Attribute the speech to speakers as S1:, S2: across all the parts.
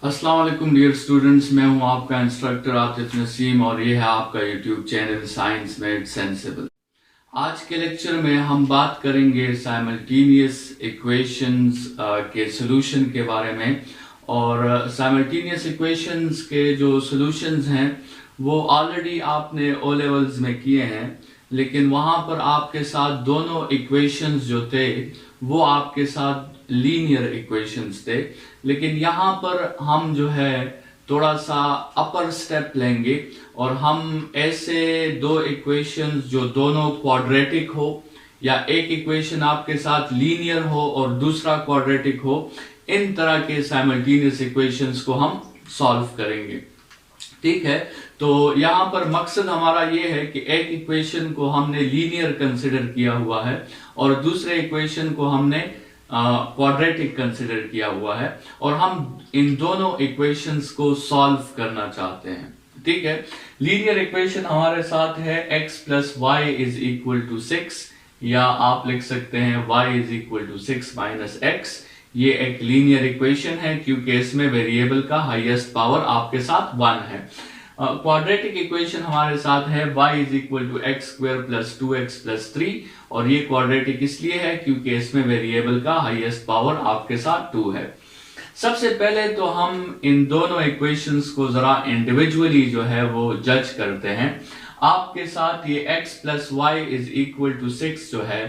S1: अस्सलाम वालेकुम dear students, मैं हूं आपका इंस्ट्रक्टर आतिफ नसीम और ये है आपका YouTube channel science made sensible. आज के लेक्चर में हम बात करेंगे साइमल्टेनियस इक्वेशंस के सॉल्यूशन के बारे में। और साइमल्टेनियस इक्वेशंस के जो सॉल्यूशंस हैं वो ऑलरेडी आपने ओ लेवल्स में किए हैं, लेकिन वहां पर आपके साथ दोनों इक्वेशंस जो थे वो आपके साथ लीनियर इक्वेशंस थे। लेकिन यहाँ पर हम जो है थोड़ा सा अपर स्टेप लेंगे और हम ऐसे दो इक्वेशंस जो दोनों क्वाड्रेटिक हो या एक इक्वेशन आपके साथ लीनियर हो और दूसरा क्वाड्रेटिक हो, इन तरह के साइमल्टेनियस इक्वेशंस को हम सॉल्व करेंगे। ठीक है, तो यहाँ पर मकसद हमारा ये है कि एक इक्वेशन को हमने लीनियर कंसिडर किया हुआ है और दूसरे इक्वेशन को हमने क्वाड्रेटिक कंसिडर किया हुआ है और हम इन दोनों इक्वेशंस को सॉल्व करना चाहते हैं। ठीक है, लीनियर इक्वेशन हमारे साथ है x plus y is equal to 6, या आप लिख सकते हैं y is equal to 6 minus x. ये एक लीनियर इक्वेशन है क्योंकि इसमें वेरिएबल का हाईएस्ट पावर आपके साथ 1 है। क्वाड्रेटिक इक्वेशन हमारे साथ है y is equal to x square plus 2x plus 3, और ये क्वाड्रेटिक इसलिए है क्योंकि इसमें वेरिएबल का हाईएस्ट पावर आपके साथ 2 है। सबसे पहले तो हम इन दोनों इक्वेशंस को जरा इंडिविजुअली जो है वो जज करते हैं। आपके साथ ये x plus y is equal to 6 जो है,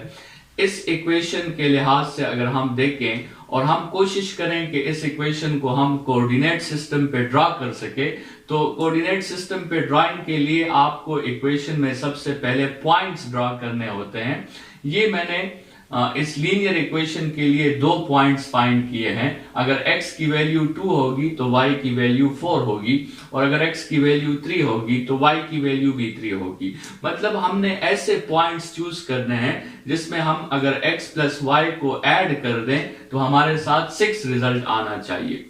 S1: इस इक्वेशन के लिहाज से अगर हम देखें और हम कोशिश करें कि इस इक्वेशन को हम कोऑर्डिनेट सिस्टम पे ड्रा कर सके, तो कोऑर्डिनेट सिस्टम पे ड्राइंग के लिए आपको इक्वेशन में सबसे पहले पॉइंट्स ड्रा करने होते हैं। ये मैंने इस लीनियर इक्वेशन के लिए 2 पॉइंट्स फाइंड किए हैं। अगर x की वैल्यू 2 होगी तो y की वैल्यू 4 होगी, और अगर x की वैल्यू 3 होगी तो y की वैल्यू भी 3 होगी। मतलब हमने ऐसे पॉइंट्स चूज करने हैं जिसमें हम अगर x प्लस वाई को ऐड कर दें तो हमारे साथ 6 रिजल्ट आना चाहिए।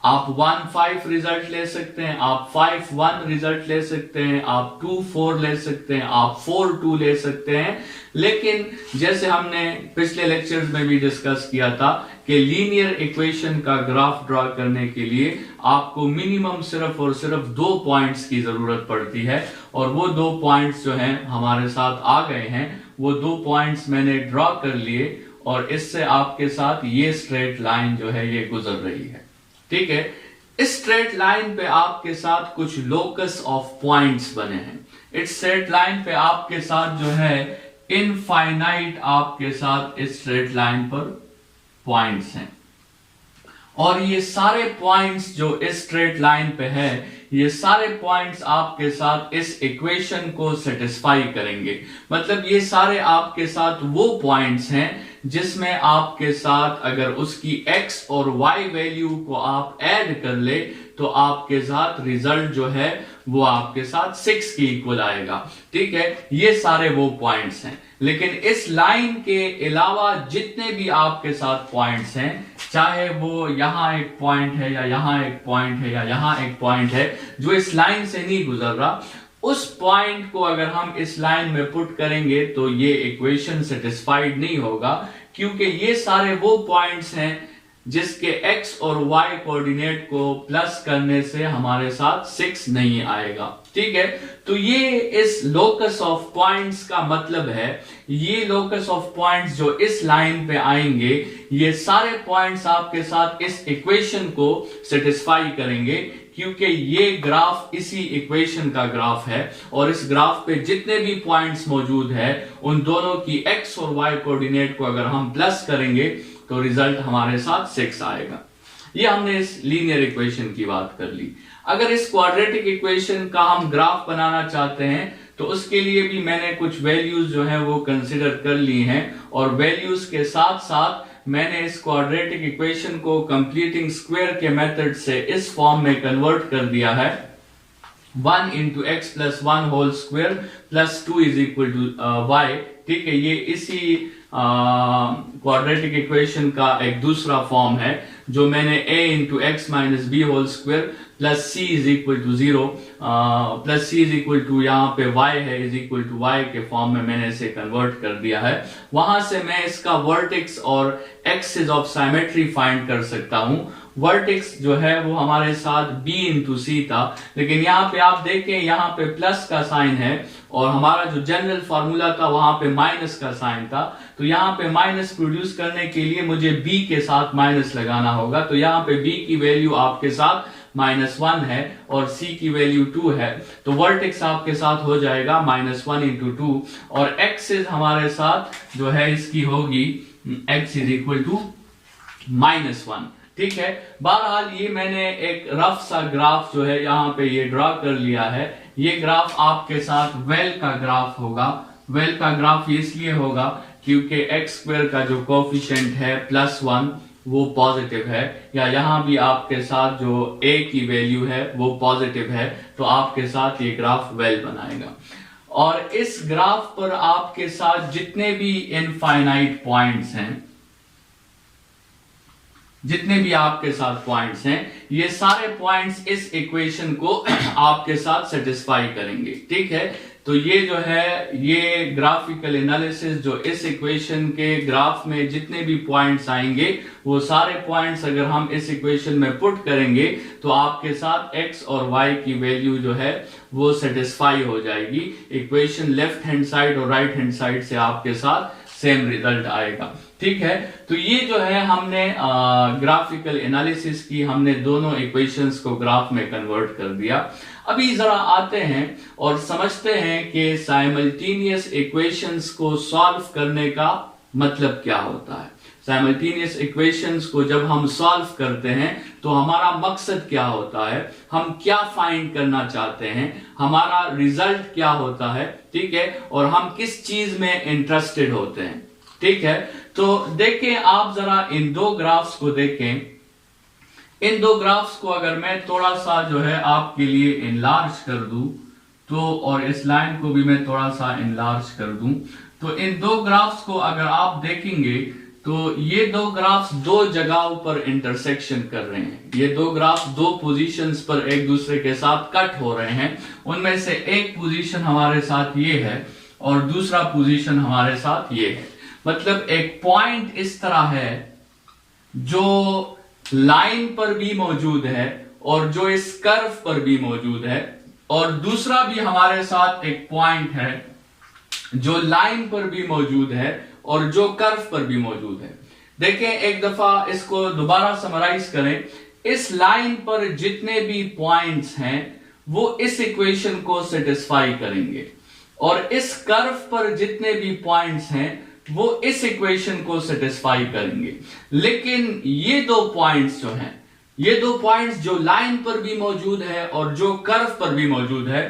S1: आप 1 5 रिजल्ट ले सकते हैं, आप 5 1 रिजल्ट ले सकते हैं, आप 2 4 ले सकते हैं, आप 4 2 ले सकते हैं। लेकिन जैसे हमने पिछले लेक्चर्स में भी डिस्कस किया था कि लीनियर इक्वेशन का ग्राफ ड्रा करने के लिए आपको मिनिमम सिर्फ और सिर्फ 2 पॉइंट्स की जरूरत पड़ती है, और वो 2 पॉइंट्स जो हैं हमारे साथ आ गए हैं। वो 2 पॉइंट्स मैंने ड्रॉ कर लिए और इससे आपके साथ ये स्ट्रेट लाइन जो है ये गुजर रही है। ठीक है, इस स्ट्रेट लाइन पे आपके साथ कुछ लोकस ऑफ पॉइंट्स बने हैं। इस स्ट्रेट लाइन पे आपके साथ जो है इनफाइनाइट आपके साथ इस स्ट्रेट लाइन पर पॉइंट्स हैं, और ये सारे पॉइंट्स जो इस स्ट्रेट लाइन पे है, ये सारे पॉइंट्स आपके साथ इस इक्वेशन को सेटिस्फाई करेंगे। मतलब ये सारे आपके साथ वो पॉइंट्स हैं जिसमें आपके साथ अगर उसकी x और y वैल्यू को आप ऐड कर ले तो आपके साथ रिजल्ट जो है वो आपके साथ 6 के इक्वल आएगा। ठीक है, ये सारे वो पॉइंट्स हैं। लेकिन इस लाइन के अलावा जितने भी आपके साथ पॉइंट्स हैं, चाहे वो यहां एक पॉइंट है या यहां एक पॉइंट है या यहां एक पॉइंट है जो इस लाइन से नहीं गुजर रहा, उस पॉइंट को अगर हम इस लाइन में पुट करेंगे तो ये इक्वेशन सेटिस्फाइड नहीं होगा, क्योंकि ये सारे वो पॉइंट्स हैं जिसके x और y कोऑर्डिनेट को प्लस करने से हमारे साथ 6 नहीं आएगा। ठीक है, तो ये इस लोकस ऑफ पॉइंट्स का मतलब है, ये लोकस ऑफ पॉइंट्स जो इस लाइन पे आएंगे, ये सारे पॉइंट्स आपके साथ इस इक्वेशन को सेटिस्फाई करेंगे, क्योंकि ये ग्राफ इसी इक्वेशन का ग्राफ है, और इस ग्राफ पे जितने भी पॉइंट्स मौजूद है उन दोनों की x और y कोऑर्डिनेट को अगर हम प्लस करेंगे तो रिजल्ट हमारे साथ 6 आएगा। ये हमने इस लीनियर इक्वेशन की बात कर ली। अगर इस क्वाड्रेटिक इक्वेशन का हम ग्राफ बनाना चाहते हैं तो उसके लिए भी मैंने कुछ वैल्यूज जो है वो कंसिडर कर ली हैं, और वैल्यूज के साथ साथ मैंने इस क्वाड्रेटिक इक्वेशन को कंप्लीटिंग स्क्वायर के मेथड से इस फॉर्म में कन्वर्ट कर दिया है। 1 into x plus 1 whole square plus 2 is equal to y. ठीक है, ये इसी क्वाड्रेटिक इक्वेशन का एक दूसरा फॉर्म है जो मैंने a into x minus b whole square plus c is equal to 0 plus c is equal to यहाँ पे y है इज इक्वल टू y के फॉर्म में मैंने इसे कन्वर्ट कर दिया है। वहां से मैं इसका वर्टेक्स और एक्सिस ऑफ सिमेट्री फाइंड कर सकता हूं, वर्टेक्स जो है वो हमारे साथ b इंटू सी था, लेकिन यहाँ पे आप देखें यहाँ पे प्लस का साइन है और हमारा जो जनरल फॉर्मूला था वहां पे माइनस का साइन था। तो यहाँ पे माइनस प्रोड्यूस करने के लिए मुझे b के साथ माइनस लगाना होगा। तो यहाँ पे b की वैल्यू आपके साथ -1 है और c की वैल्यू 2 है, तो वर्टेक्स आपके साथ हो जाएगा -1 इंटू 2 और एक्सिस हमारे साथ जो है इसकी होगी x इज इक्वल टू -1। ठीक है, बहरहाल ये मैंने एक रफ सा ग्राफ जो है यहाँ पे ये ड्रा कर लिया है। ये ग्राफ आपके साथ वेल का ग्राफ होगा। वेल का ग्राफ इसलिए होगा क्योंकि x² का जो कोफिशिएंट है +1 वो पॉजिटिव है, या यहाँ भी आपके साथ जो a की वैल्यू है वो पॉजिटिव है, तो आपके साथ ये ग्राफ वेल बनाएगा। और इस ग्राफ पर आपके साथ जितने भी इनफाइनाइट पॉइंट्स हैं, जितने भी आपके साथ पॉइंट्स हैं, ये सारे पॉइंट्स इस इक्वेशन को आपके साथ सेटिस्फाई करेंगे। ठीक है, तो ये जो है ये ग्राफिकल एनालिसिस जो इस इक्वेशन के ग्राफ में जितने भी पॉइंट्स आएंगे वो सारे पॉइंट्स अगर हम इस इक्वेशन में पुट करेंगे तो आपके साथ x और y की वैल्यू जो है वो सेटिस्फाई हो जाएगी। इक्वेशन लेफ्ट हैंड साइड और राइट हैंड साइड से आपके साथ सेम रिजल्ट आएगा। ठीक है, तो ये जो है हमने ग्राफिकल एनालिसिस की, हमने दोनों इक्वेशंस को ग्राफ में कन्वर्ट कर दिया। अभी जरा आते हैं और समझते हैं कि साइमल्टेनियस इक्वेशंस को सॉल्व करने का मतलब क्या होता है। साइमल्टेनियस इक्वेशंस को जब हम सॉल्व करते हैं तो हमारा मकसद क्या होता है, हम क्या फाइंड करना चाहते हैं, हमारा रिजल्ट क्या होता है। ठीक है, और हम किस चीज में इंटरेस्टेड होते हैं। ठीक है, तो देखें आप जरा इन दो ग्राफ्स को देखें। इन दो ग्राफ्स को अगर मैं थोड़ा सा जो है आपके लिए इनलार्ज कर दूं तो, और इस लाइन को भी मैं थोड़ा सा इनलार्ज कर दूं, तो इन दो ग्राफ्स को अगर आप देखेंगे तो ये दो ग्राफ्स दो जगहों पर इंटरसेक्शन कर रहे हैं। ये दो ग्राफ्स दो पोजीशंस पर एक दूसरे के साथ कट हो रहे हैं। उनमें से एक पोजीशन हमारे साथ ये है और दूसरा पोजीशन हमारे साथ ये है। मतलब एक पॉइंट इस तरह है जो लाइन पर भी मौजूद है और जो इस कर्व पर भी मौजूद है, और दूसरा भी हमारे साथ एक पॉइंट है जो लाइन पर भी मौजूद है और जो कर्व पर भी मौजूद है। देखें, एक दफा इसको दोबारा समराइज करें। इस लाइन पर जितने भी पॉइंट्स हैं वो इस इक्वेशन को सेटिस्फाई करेंगे, और इस कर्व पर जितने भी पॉइंट्स हैं वो इस इक्वेशन को सेटिस्फाई करेंगे। लेकिन ये दो पॉइंट्स जो हैं, ये दो पॉइंट्स जो लाइन पर भी मौजूद है और जो कर्व पर भी मौजूद है,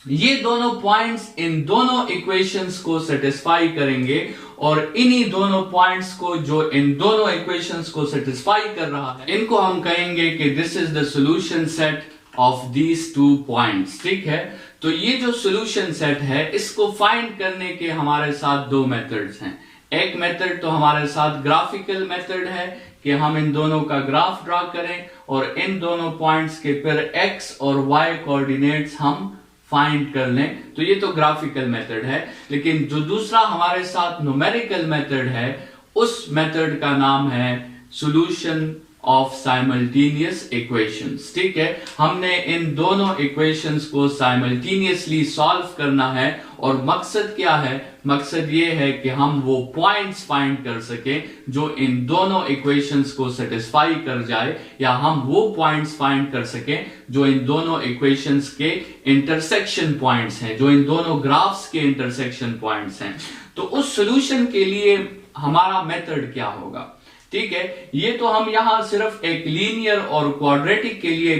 S1: ये दोनों पॉइंट्स इन दोनों इक्वेशंस को सेटिस्फाई करेंगे, और इन्हीं दोनों पॉइंट्स को जो इन दोनों इक्वेशंस को सेटिस्फाई कर रहा है, इनको हम कहेंगे कि this is the solution set of these two points. ठीक है, तो ये जो सॉल्यूशन सेट है इसको फाइंड करने के हमारे साथ दो मेथड्स हैं। एक मेथड तो हमारे साथ ग्राफिकल मेथड है कि हम इन दोनों का ग्राफ ड्रा करें और इन दोनों पॉइंट्स के फिर x और y कोऑर्डिनेट्स हम फाइंड कर लें, तो ये तो ग्राफिकल मेथड है। लेकिन जो दूसरा हमारे साथ न्यूमेरिकल मेथड है, उस मेथड का नाम है सॉल्यूशन ऑफ साइमल्टेनियस इक्वेशंस। ठीक है, हमने इन दोनों इक्वेशंस को साइमल्टेनियसली सॉल्व करना है, और मकसद क्या है, मकसद ये है कि हम वो पॉइंट्स फाइंड कर सकें जो इन दोनों इक्वेशंस को सेटिस्फाई कर जाए, या हम वो पॉइंट्स फाइंड कर सकें जो इन दोनों इक्वेशंस के इंटरसेक्शन पॉइंट्स हैं, जो इन दोनों ग्राफ्स के इंटरसेक्शन पॉइंट्स हैं। तो उस सॉल्यूशन के लिए हमारा मेथड क्या होगा। ठीक है, ये तो हम यहां सिर्फ एक लीनियर और क्वाड्रेटिक के लिए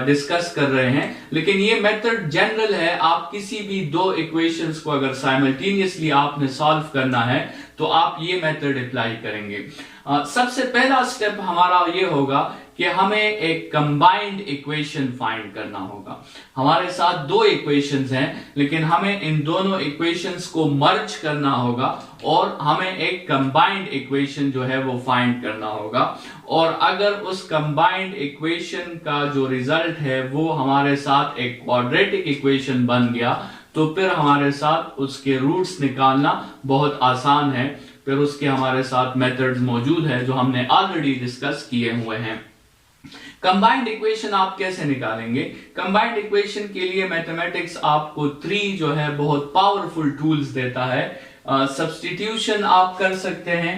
S1: डिस्कस कर रहे हैं, लेकिन ये मेथड जनरल है। आप किसी भी दो इक्वेशंस को अगर साइमल्टेनियसली आपने सॉल्व करना है तो आप ये मेथड अप्लाई करेंगे। सबसे पहला स्टेप हमारा ये होगा कि हमें एक कंबाइंड इक्वेशन फाइंड करना होगा। हमारे साथ दो इक्वेशंस हैं, लेकिन हमें इन दोनों इक्वेशंस को मर्ज करना होगा और हमें एक कंबाइंड इक्वेशन जो है वो फाइंड करना होगा। और अगर उस कंबाइंड इक्वेशन का जो रिजल्ट है वो हमारे साथ एक क्वाड्रेटिक इक्वेशन बन गया, तो फिर हमारे साथ उसके रूट्स निकालना बहुत आसान है। फिर उसके हमारे साथ मेथड्स मौजूद है जो हमने ऑलरेडी डिस्कस किए हुए हैं। कंबाइंड इक्वेशन आप कैसे निकालेंगे? कंबाइंड इक्वेशन के लिए मैथमेटिक्स आपको 3 जो है बहुत पावरफुल टूल्स देता है। सब्स्टिट्यूशन आप कर सकते हैं,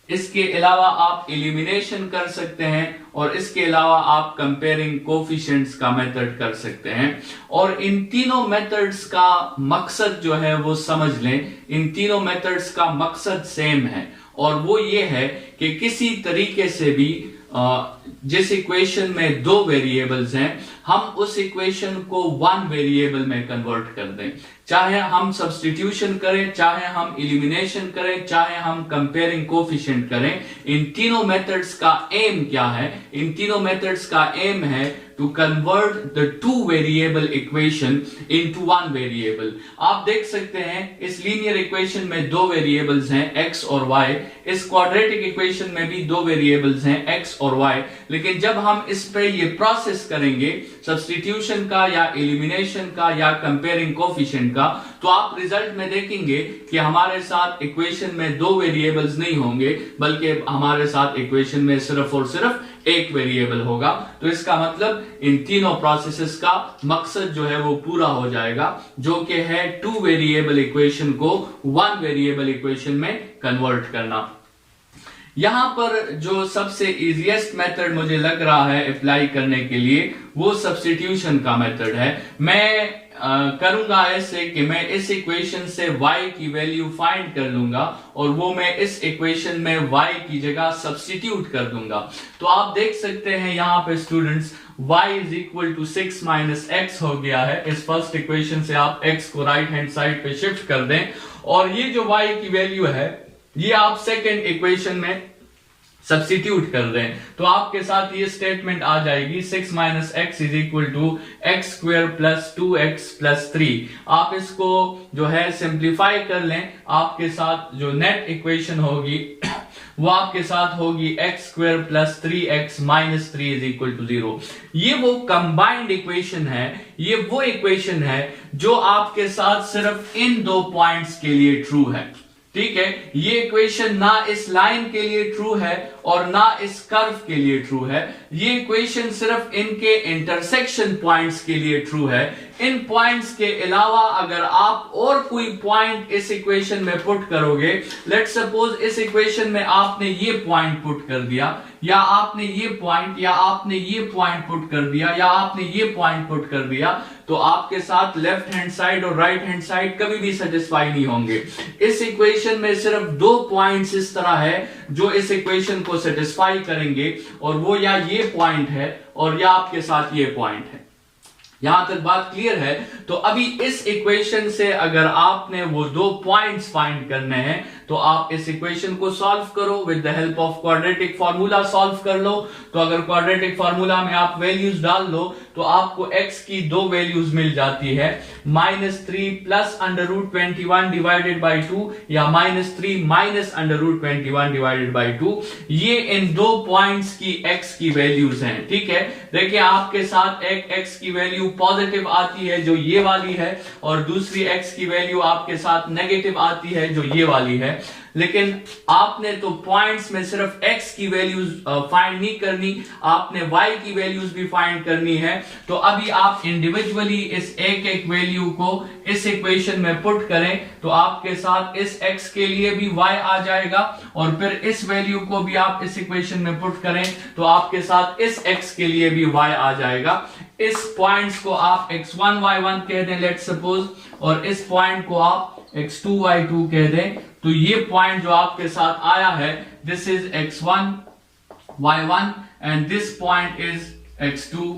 S1: इसके अलावा आप एलिमिनेशन कर सकते हैं, और इसके अलावा आप कंपेयरिंग कोफिशिएंट्स का मेथड कर सकते हैं। और इन तीनों मेथड्स का मकसद जो है वो समझ लें, इन तीनों मेथड्स का मकसद सेम है, और वो ये है कि किसी तरीके से भी जिस इक्वेशन में 2 वेरिएबल्स हैं, हम उस इक्वेशन को 1 वेरिएबल में कन्वर्ट कर दें। चाहे हम सब्स्टिट्यूशन करें, चाहे हम एलिमिनेशन करें, चाहे हम कंपेयरिंग कोफिशिएंट करें, इन तीनों मेथड्स का एम क्या है? इन तीनों मेथड्स का एम है to convert the 2 variable equation into 1 variable. आप देख सकते हैं इस लीनियर इक्वेशन में 2 वेरिएबल्स हैं x और y, इस क्वाड्रेटिक इक्वेशन में भी 2 वेरिएबल्स हैं x और y, लेकिन जब हम इस पे ये प्रोसेस करेंगे सब्स्टिट्यूशन का या एलिमिनेशन का या कंपेयरिंग कोफिशिएंट का, तो आप रिजल्ट में देखेंगे कि हमारे साथ इक्वेशन में 2 वेरिएबल्स नहीं होंगे, बल्कि हमारे साथ इक्वेशन में सिर्फ और सिर्फ 1 वेरिएबल होगा। तो इसका मतलब इन तीनों प्रोसेसेस का मकसद जो है वो पूरा हो जाएगा, जो कि है 2 वेरिएबल इक्वेशन को 1 वेरिएबल इक्वेशन में कन्वर्ट करना। यहां पर जो सबसे इजीएस्ट मेथड मुझे लग रहा है अप्लाई करने के लिए, वो सब्स्टिट्यूशन का मेथड है। मैं करूंगा ऐसे कि मैं इस इक्वेशन से y की वैल्यू फाइंड कर लूंगा, और वो मैं इस इक्वेशन में y की जगह सब्स्टिट्यूट कर दूंगा। तो आप देख सकते हैं यहाँ पे students, y is equal to 6 minus x हो गया है। इस फर्स्ट इक्वेशन से आप x को राइट हैंड साइड पे शिफ्ट कर दें, और ये जो y की वैल्यू है ये आप सेकेंड इक्वेशन में सब्स्टिट्यूट कर दें, तो आपके साथ ये स्टेटमेंट आ जाएगी 6 minus x is equal to x square plus 2x plus 3। आप इसको जो है सिंप्लीफाई कर लें, आपके साथ जो नेट इक्वेशन होगी वो आपके साथ होगी x square plus 3x minus 3 is equal to 0। ये वो कंबाइंड इक्वेशन है, ये वो इक्वेशन है जो आपके साथ सिर्फ इन 2 पॉइंट्स के लिए ट्रू है। ठीक है, ये इक्वेशन ना इस लाइन के लिए ट्रू है और ना इस कर्व के लिए ट्रू है। ये इक्वेशन सिर्फ इनके इंटरसेक्शन पॉइंट्स के लिए ट्रू है। इन पॉइंट्स के अलावा अगर आप और कोई पॉइंट इस इक्वेशन में पुट करोगे, लेट्स सपोज इस इक्वेशन में आपने ये पॉइंट पुट कर दिया, या आपने ये पॉइंट, या आपने ये पॉइंट पुट कर दिया, या आपने ये पॉइंट पुट कर दिया, तो आपके साथ लेफ्ट हैंड साइड और राइट हैंड साइड कभी भी सेटिस्फाई नहीं होंगे। इस इक्वेशन में सिर्फ 2 पॉइंट्स इस तरह है जो इस इक्वेशन को सेटिस्फाई करेंगे, और वो या ये पॉइंट है और या आपके साथ ये पॉइंट है। यहां तक बात क्लियर है? तो अभी इस इक्वेशन से अगर आपने वो 2 पॉइंट्स फाइंड करने हैं, तो आप इस इक्वेशन को सॉल्व करो with the help of quadratic formula solve कर लो। तो अगर क्वाड्रेटिक फार्मूला में आप वैल्यूज डाल लो तो आपको x की 2 वैल्यूज मिल जाती है, -3 प्लस √21 डिवाइडेड बाई 2, या -3 माइनस √21 डिवाइडेड बाई 2। ये इन 2 पॉइंट्स की x की वैल्यूज हैं। ठीक है, देखिए आपके साथ एक x की वैल्यू पॉजिटिव आती है जो ये वाली है, और दूसरी x की वैल्यू आपके साथ नेगेटिव आती है जो ये वाली है। लेकिन आपने तो पॉइंट्स में सिर्फ x की वैल्यूज फाइंड नहीं करनी, आपने y की वैल्यूज भी फाइंड करनी है। तो अभी आप इंडिविजुअली इस एक वैल्यू को इस इक्वेशन में पुट करें, तो आपके साथ इस x के लिए भी y आ जाएगा, और फिर इस वैल्यू को भी आप इस इक्वेशन में पुट करें तो आपके साथ इस x के लिए भी y आ जाएगा। इस पॉइंट्स को आप x1 y1 कह दें लेट्स सपोज, और इस पॉइंट को आप x2 y2 कह दें। तो ये पॉइंट जो आपके साथ आया है, this is x1 y1 and this point is x2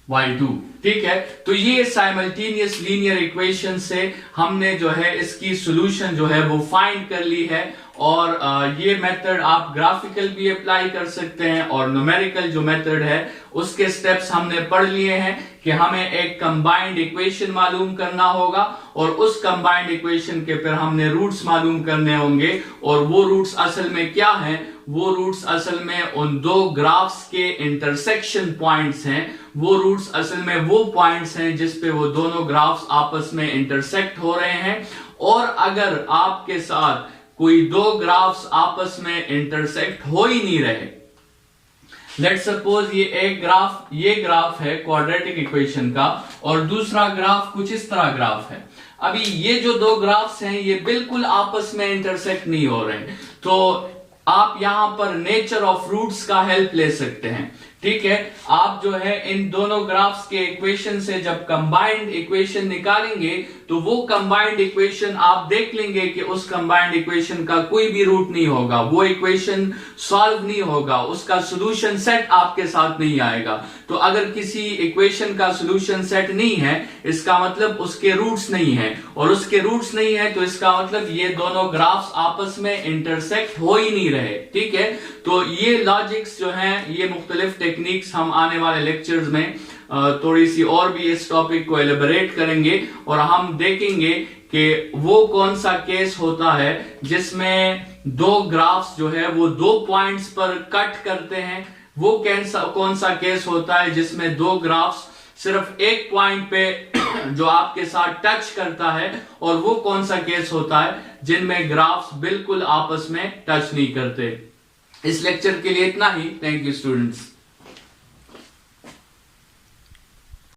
S1: y2। ठीक है, तो ये साइमल्टेनियस लीनियर इक्वेशन से हमने जो है इसकी सॉल्यूशन जो है वो फाइंड कर ली है। और ये मेथड आप ग्राफिकल भी अप्लाई कर सकते हैं, और न्यूमेरिकल जो मेथड है उसके स्टेप्स हमने पढ़ लिए हैं कि हमें एक कंबाइंड इक्वेशन मालूम करना होगा, और उस कंबाइंड इक्वेशन के फिर हमने रूट्स मालूम करने होंगे। और वो रूट्स असल में क्या हैं? वो रूट्स असल में उन 2 ग्राफ्स के इंटरसेक्शन पॉइंट्स हैं। वो रूट्स असल में वो पॉइंट्स हैं जिस पे वो दोनों ग्राफ्स आपस में इंटरसेक्ट हो रहे हैं। और अगर आपके साथ कोई दो ग्राफ्स आपस में इंटरसेक्ट हो ही नहीं रहे। लेट सपोज ये ग्राफ है क्वाड्रेटिक इक्वेशन का और दूसरा ग्राफ कुछ इस तरह ग्राफ है। अभी ये जो दो ग्राफ्स हैं ये बिल्कुल आपस में इंटरसेक्ट नहीं हो रहे, तो आप यहां पर नेचर ऑफ रूट्स का हेल्प ले सकते हैं। ठीक है, आप जो है इन दोनों ग्राफ्स के इक्वेशन से जब कंबाइंड इक्वेशन निकालेंगे तो वो कंबाइंड इक्वेशन आप देख लेंगे कि उस कंबाइंड इक्वेशन का कोई भी रूट नहीं होगा, वो इक्वेशन सॉल्व नहीं होगा, उसका सॉल्यूशन सेट आपके साथ नहीं आएगा। तो अगर किसी इक्वेशन का सॉल्यूशन सेट नहीं है इसका मतलब उसके रूट्स नहीं है, और उसके रूट्स नहीं है तो इसका मतलब ये दोनों ग्राफ्स आपस में इंटरसेक्ट हो ही नहीं रहे। ठीक है, तो ये लॉजिक्स जो हैं, ये मुख्तलिफ टेक्निक्स हम आने वाले लेक्चर्स में थोड़ी सी और भी इस टॉपिक को एलिबरेट करेंगे और हम देखेंगे कि वो कौन सा केस होता है जिसमें दो ग्राफ्स जो है वो दो पॉइंट्स पर कट करते हैं, वो कौन सा केस होता है जिसमें दो ग्राफ्स सिर्फ एक पॉइंट पे जो आपके साथ टच करता है, और वो कौन सा केस होता है जिनमें ग्राफ्स बिल्कुल आपस में टच नहीं करते। इस लेक्चर के लिए इतना ही। Thank you students.